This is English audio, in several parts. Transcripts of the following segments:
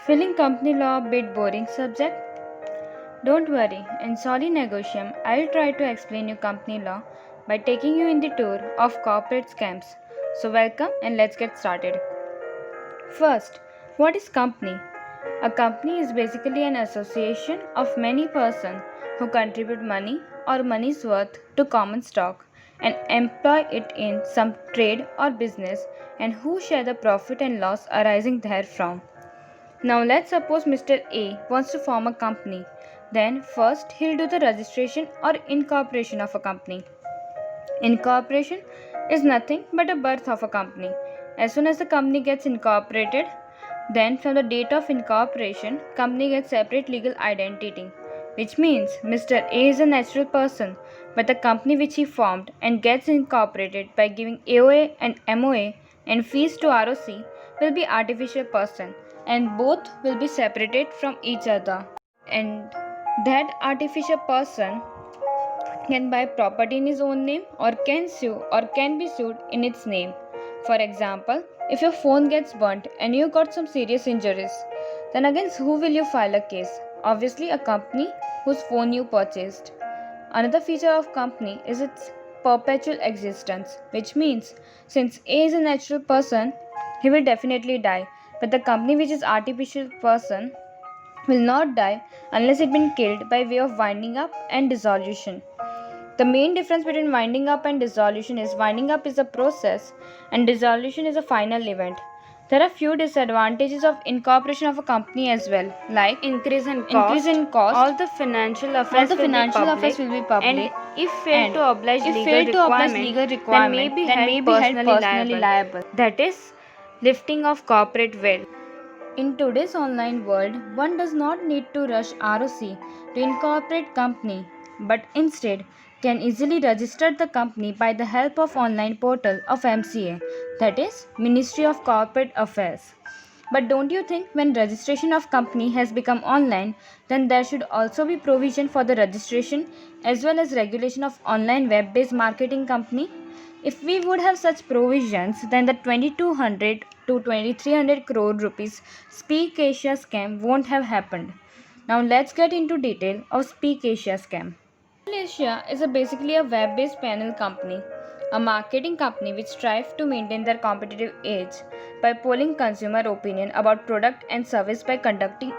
Feeling company law a bit boring subject? Don't worry, in Soli Negotium, I'll try to explain you company law by taking you in the tour of corporate scams. So welcome and let's get started. First, what is company? A company is basically an association of many persons who contribute money or money's worth to common stock and employ it in some trade or business and who share the profit and loss arising therefrom. Now let's suppose Mr. A wants to form a company. Then first he'll do the registration or incorporation of a company. Incorporation is nothing but a birth of a company. As soon as the company gets incorporated, then from the date of incorporation, company gets separate legal identity, which means Mr. A is a natural person, but the company which he formed and gets incorporated by giving AOA and MOA and fees to ROC will be artificial person, and both will be separated from each other. And that artificial person can buy property in his own name or can sue or can be sued in its name. For example, if your phone gets burnt and you got some serious injuries, then against who will you file a case? Obviously, a company whose phone you purchased. Another feature of company is its perpetual existence, which means since A is a natural person, he will definitely die, but the company which is artificial person will not die unless it been killed by way of winding up and dissolution. The main difference between winding up and dissolution is winding up is a process and dissolution is a final event. There are few disadvantages of incorporation of a company as well, like increase in cost, All the financial affairs will be public, and if failed and to oblige if legal failed to oblige requirement, legal then requirement, may be held personally liable. That is lifting of corporate wealth. In today's online world, one does not need to rush ROC to incorporate company, but instead can easily register the company by the help of online portal of MCA, that is Ministry of Corporate Affairs. But don't you think when registration of company has become online, then there should also be provision for the registration as well as regulation of online web-based marketing company? If we would have such provisions, then the 2200 to 2300 crore rupees Speak Asia scam won't have happened. Now let's get into detail of Speak Asia scam. Asia is basically a web-based panel company, a marketing company which strives to maintain their competitive edge by polling consumer opinion about product and service by conducting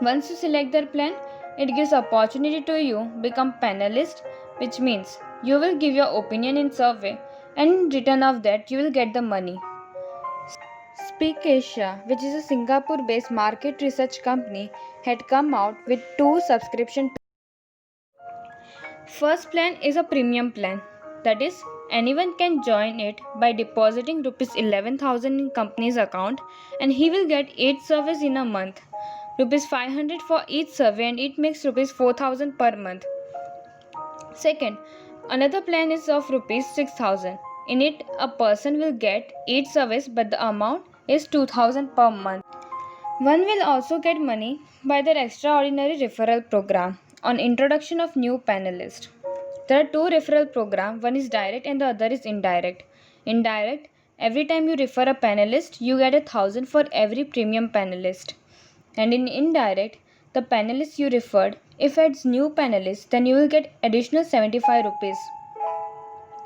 once you select their plan, it gives opportunity to you become panelist, which means you will give your opinion in survey and in return of that you will get the money. Speak Asia, which is a Singapore based market research company, had come out with two subscription. First plan is a premium plan, that is, anyone can join it by depositing rupees 11,000 in company's account and he will get 8 surveys in a month, rupees 500 for each survey, and it makes rupees 4,000 per month. Second, another plan is of rupees 6,000. In it, a person will get 8 surveys but the amount is 2,000 per month. One will also get money by their extraordinary referral program on introduction of new panelists. There are two referral programs, one is direct and the other is indirect. Indirect, every time you refer a panelist, you get 1,000 for every premium panelist. And in indirect, the panelist you referred, if adds new panelists, then you will get additional 75 rupees.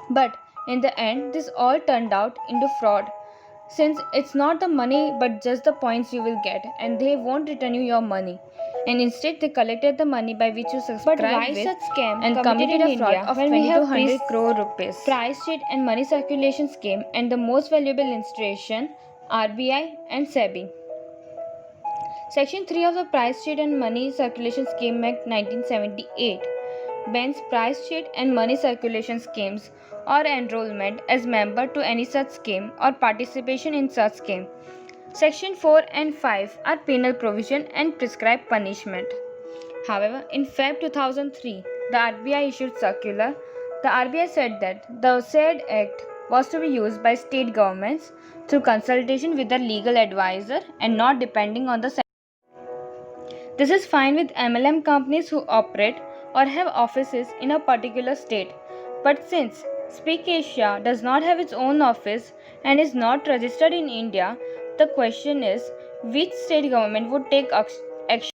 But in the end, this all turned out into fraud, since it's not the money but just the points you will get, and they won't return you your money. And instead, they collected the money by which you subscribed with such scam and committed a fraud of when we have 2,200 crore rupees? Price sheet and money circulation scheme, and the most valuable institution, RBI and SEBI. Section 3 of the Price Sheet and Money Circulation Scheme Act 1978 bans price sheet and money circulation schemes or enrollment as member to any such scheme or participation in such scheme. Section 4 and 5 are penal provision and prescribe punishment. However, in Feb 2003, the RBI issued circular. The RBI said that the said act was to be used by state governments through consultation with their legal advisor and not depending on the. This is fine with MLM companies who operate or have offices in a particular state. But since Speak Asia does not have its own office and is not registered in India, the question is, which state government would take action?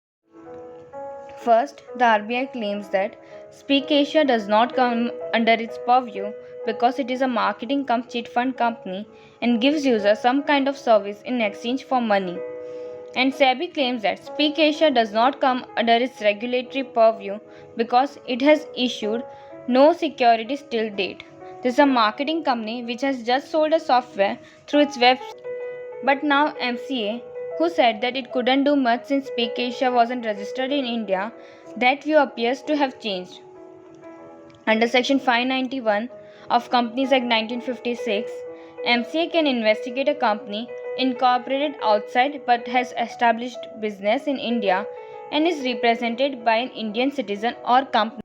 First, the RBI claims that Speak Asia does not come under its purview because it is a marketing chit fund company and gives users some kind of service in exchange for money. And SEBI claims that Speak Asia does not come under its regulatory purview because it has issued no securities till date. This is a marketing company which has just sold a software through its website. But now MCA, who said that it couldn't do much since Speak Asia wasn't registered in India, that view appears to have changed. Under Section 591 of Companies Act 1956, MCA can investigate a company incorporated outside but has established business in India and is represented by an Indian citizen or company.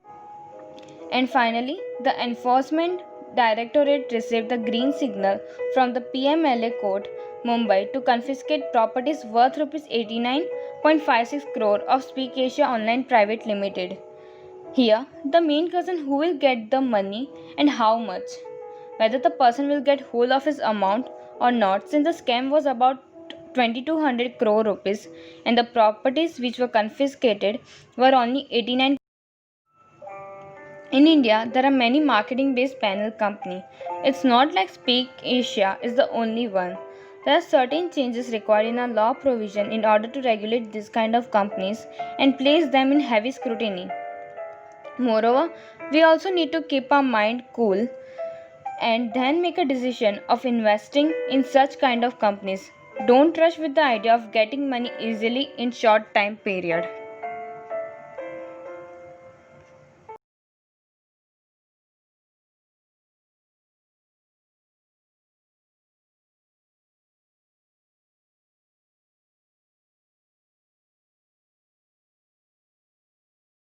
And finally, the Enforcement Directorate received the green signal from the PMLA court, Mumbai, to confiscate properties worth Rs 89.56 crore of Speak Asia Online Private Limited. Here, the main concern who will get the money and how much. Whether the person will get whole of his amount or not, since the scam was about 2200 crore rupees and the properties which were confiscated were only 89. In India, there are many marketing-based panel companies. It's not like Speak Asia is the only one. There are certain changes required in our law provision in order to regulate this kind of companies and place them in heavy scrutiny. Moreover, we also need to keep our mind cool and then make a decision of investing in such kind of companies. Don't rush with the idea of getting money easily in short time period.